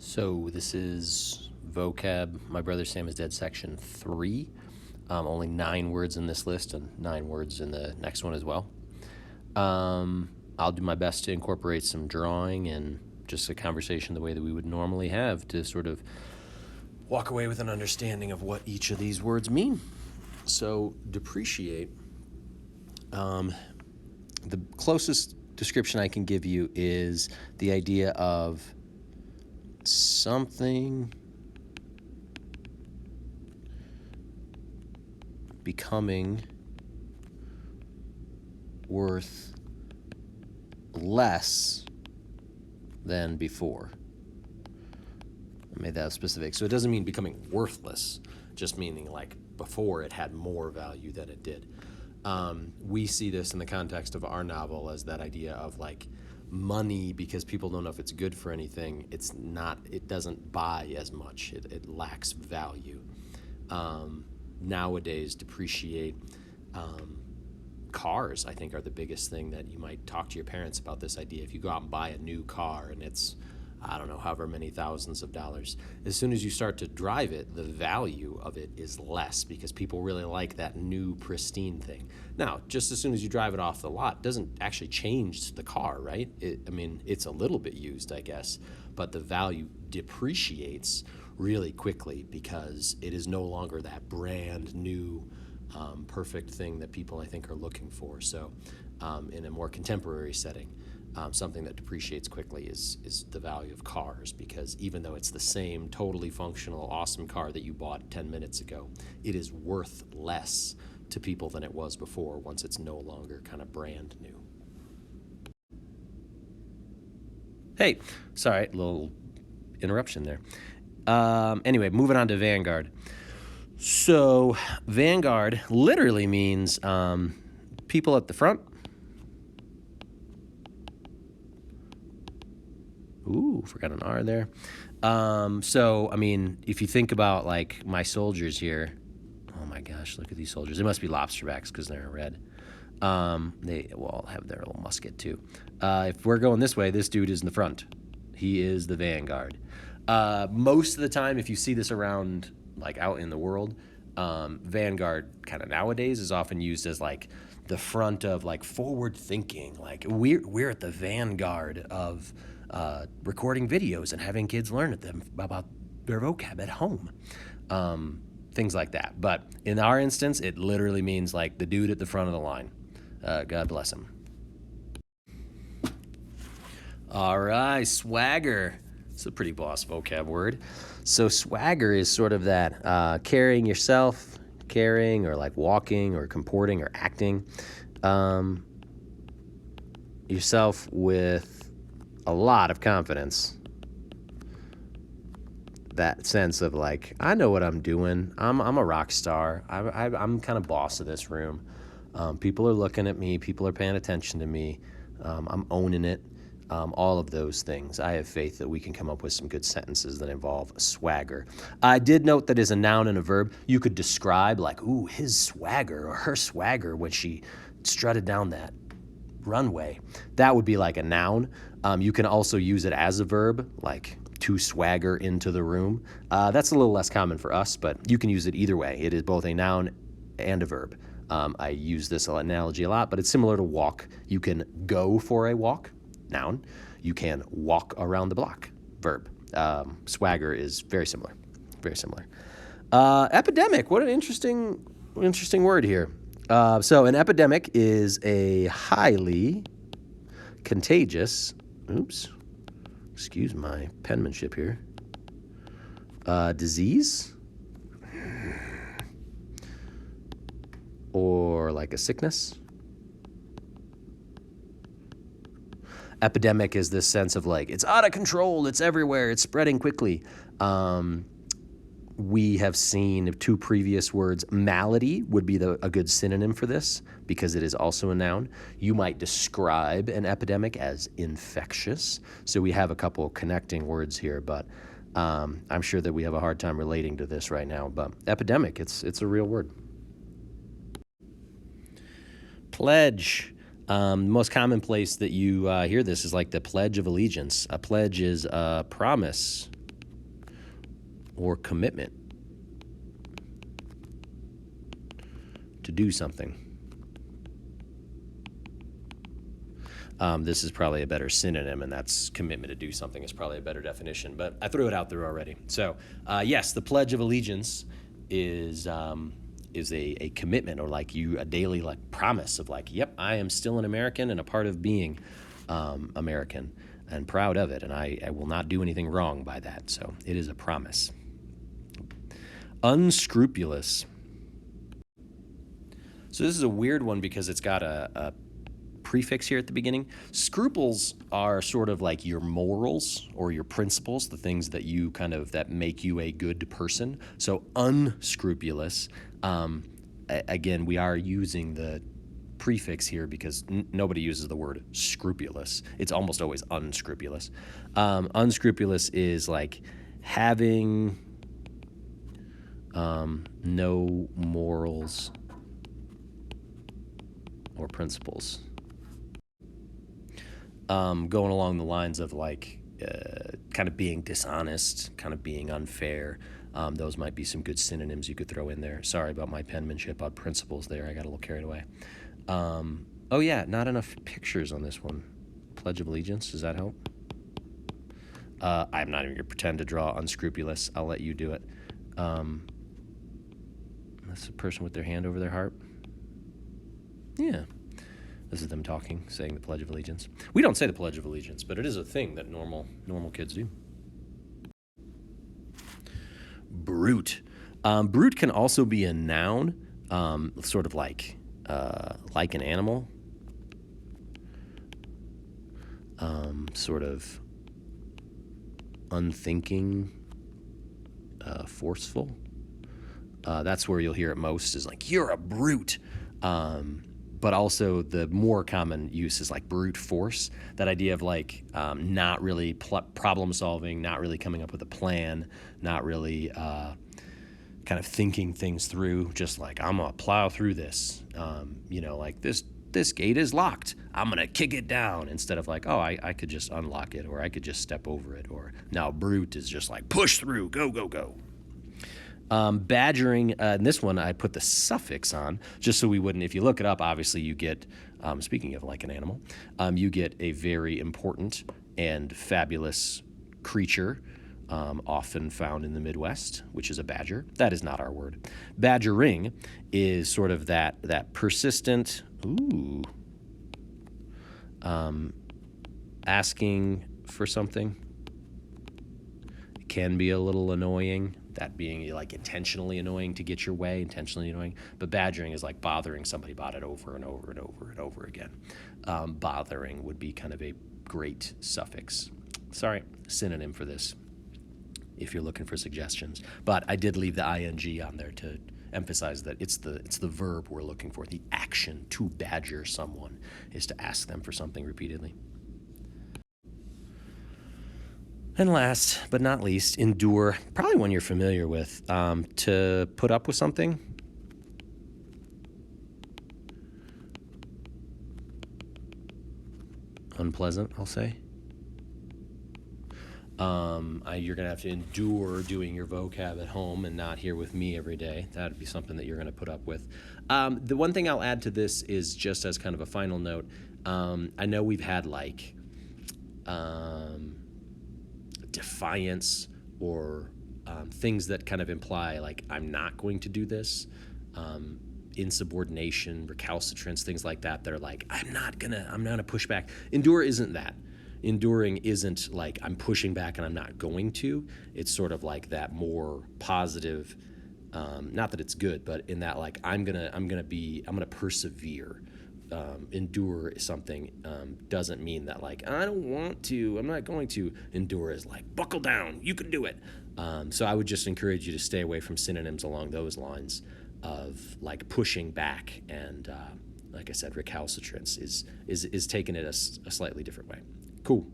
So this is Vocab. My Brother Sam is Dead, section 3. Only 9 words in this list and 9 words in the next one as well. I'll do my best to incorporate some drawing and just a conversation the way that we would normally have to sort of walk away with an understanding of what each of these words mean. So depreciate, the closest description I can give you is the idea of something becoming worth less than before. I made that specific. So it doesn't mean becoming worthless, just meaning like before it had more value than it did. We see this in the context of our novel as that idea of like money, because people don't know if it's good for anything. It doesn't buy as much. It lacks value. Nowadays, depreciate. Cars, I think, are the biggest thing that you might talk to your parents about this idea. If you go out and buy a new car and it's, I don't know, however many thousands of dollars, as soon as you start to drive it, the value of it is less because people really like that new pristine thing. Now, just as soon as you drive it off the lot, it doesn't actually change the car, right? It's a little bit used, I guess, but the value depreciates really quickly because it is no longer that brand new perfect thing that people, I think, are looking for. So in a more contemporary setting, something that depreciates quickly is the value of cars, because even though it's the same totally functional, awesome car that you bought 10 minutes ago, it is worth less to people than it was before once it's no longer kind of brand new. Hey, sorry, little interruption there. Anyway, moving on to Vanguard. So Vanguard literally means people at the front. Ooh, forgot an R there. So, I mean, if you think about, like, my soldiers here, oh my gosh, look at these soldiers. They must be lobsterbacks because they're in red. They will all have their little musket, too. If we're going this way, this dude is in the front. He is the vanguard. Most of the time, if you see this around, like, out in the world, vanguard kind of nowadays is often used as, like, the front of, like, forward thinking. Like, we're at the vanguard of recording videos and having kids learn at them about their vocab at home, things like that. But in our instance, it literally means like the dude at the front of the line. God bless him. All right, swagger. It's a pretty boss vocab word. So swagger is sort of that carrying yourself, carrying or like walking or comporting or acting yourself with a lot of confidence. That sense of like, I know what I'm doing. I'm a rock star. I'm kind of boss of this room. People are looking at me. People are paying attention to me. I'm owning it. All of those things. I have faith that we can come up with some good sentences that involve swagger. I did note that as a noun and a verb, you could describe like, ooh, his swagger or her swagger when she strutted down that runway. That would be like a noun. You can also use it as a verb, like to swagger into the room. That's a little less common for us, but you can use it either way. It is both a noun and a verb. I use this analogy a lot, but it's similar to walk. You can go for a walk, noun. You can walk around the block, verb. Swagger is very similar, very similar. Epidemic, what an interesting word here. So an epidemic is a highly contagious, excuse my penmanship here, disease or like a sickness. Epidemic is this sense of like, it's out of control, it's everywhere, it's spreading quickly. We have seen 2 previous words. Malady would be a good synonym for this because it is also a noun. You might describe an epidemic as infectious. So we have a couple connecting words here, but I'm sure that we have a hard time relating to this right now. But epidemic, it's a real word. Pledge. The most common place that you hear this is like the Pledge of Allegiance. A pledge is a promise or commitment to do something. This is probably a better synonym, and that's commitment to do something is probably a better definition, but I threw it out there already. So, yes, the Pledge of Allegiance is a commitment, or like a daily like promise of like, yep, I am still an American and a part of being American and proud of it, and I will not do anything wrong by that. So it is a promise. Unscrupulous. So this is a weird one because it's got a prefix here at the beginning. Scruples are sort of like your morals or your principles, the things that you that make you a good person. So unscrupulous, again, we are using the prefix here because nobody uses the word scrupulous. It's almost always unscrupulous. Unscrupulous is like having no morals or principles. Going along the lines of like kind of being dishonest, kind of being unfair. Those might be some good synonyms you could throw in there. Sorry about my penmanship on principles there. I got a little carried away. Oh yeah, not enough pictures on this one. Pledge of Allegiance, does that help? I'm not even gonna pretend to draw unscrupulous. I'll let you do it. That's a person with their hand over their heart. Yeah. This is them talking, saying the Pledge of Allegiance. We don't say the Pledge of Allegiance, but it is a thing that normal kids do. Brute. Brute can also be a noun, sort of like an animal, sort of unthinking, forceful. That's where you'll hear it most, is like, you're a brute. But also the more common use is like brute force, that idea of like not really problem solving, not really coming up with a plan, not really kind of thinking things through, just like, I'm gonna plow through this, like this gate is locked, I'm gonna kick it down, instead of like, oh, I could just unlock it, or I could just step over it. Or now brute is just like push through, go, go, go. Badgering, in this one I put the suffix on just so we wouldn't, if you look it up, obviously you get, speaking of like an animal, you get a very important and fabulous creature, often found in the Midwest, which is a badger. That is not our word. Badgering is sort of that persistent, asking for something. It can be a little annoying. That being like intentionally annoying to get your way, intentionally annoying. But badgering is like bothering somebody about it over and over and over and over again. Bothering would be kind of a great suffix. Sorry, synonym for this, if you're looking for suggestions. But I did leave the ing on there to emphasize that it's the verb we're looking for. The action to badger someone is to ask them for something repeatedly. And last but not least, endure. Probably one you're familiar with. To put up with something. Unpleasant, I'll say. You're going to have to endure doing your vocab at home and not here with me every day. That would be something that you're going to put up with. The one thing I'll add to this is, just as kind of a final note, I know we've had like defiance or things that kind of imply like, I'm not going to do this, insubordination, recalcitrance, things like that are like, I'm not gonna push back. Endure isn't that. Enduring isn't like I'm pushing back and I'm not going to. It's sort of like that more positive, not that it's good, but in that like I'm gonna persevere. Endure something doesn't mean that like I don't want to, I'm not going to. Endure is like buckle down, you can do it. So I would just encourage you to stay away from synonyms along those lines of like pushing back, and like I said, recalcitrance is taking it a slightly different way. Cool.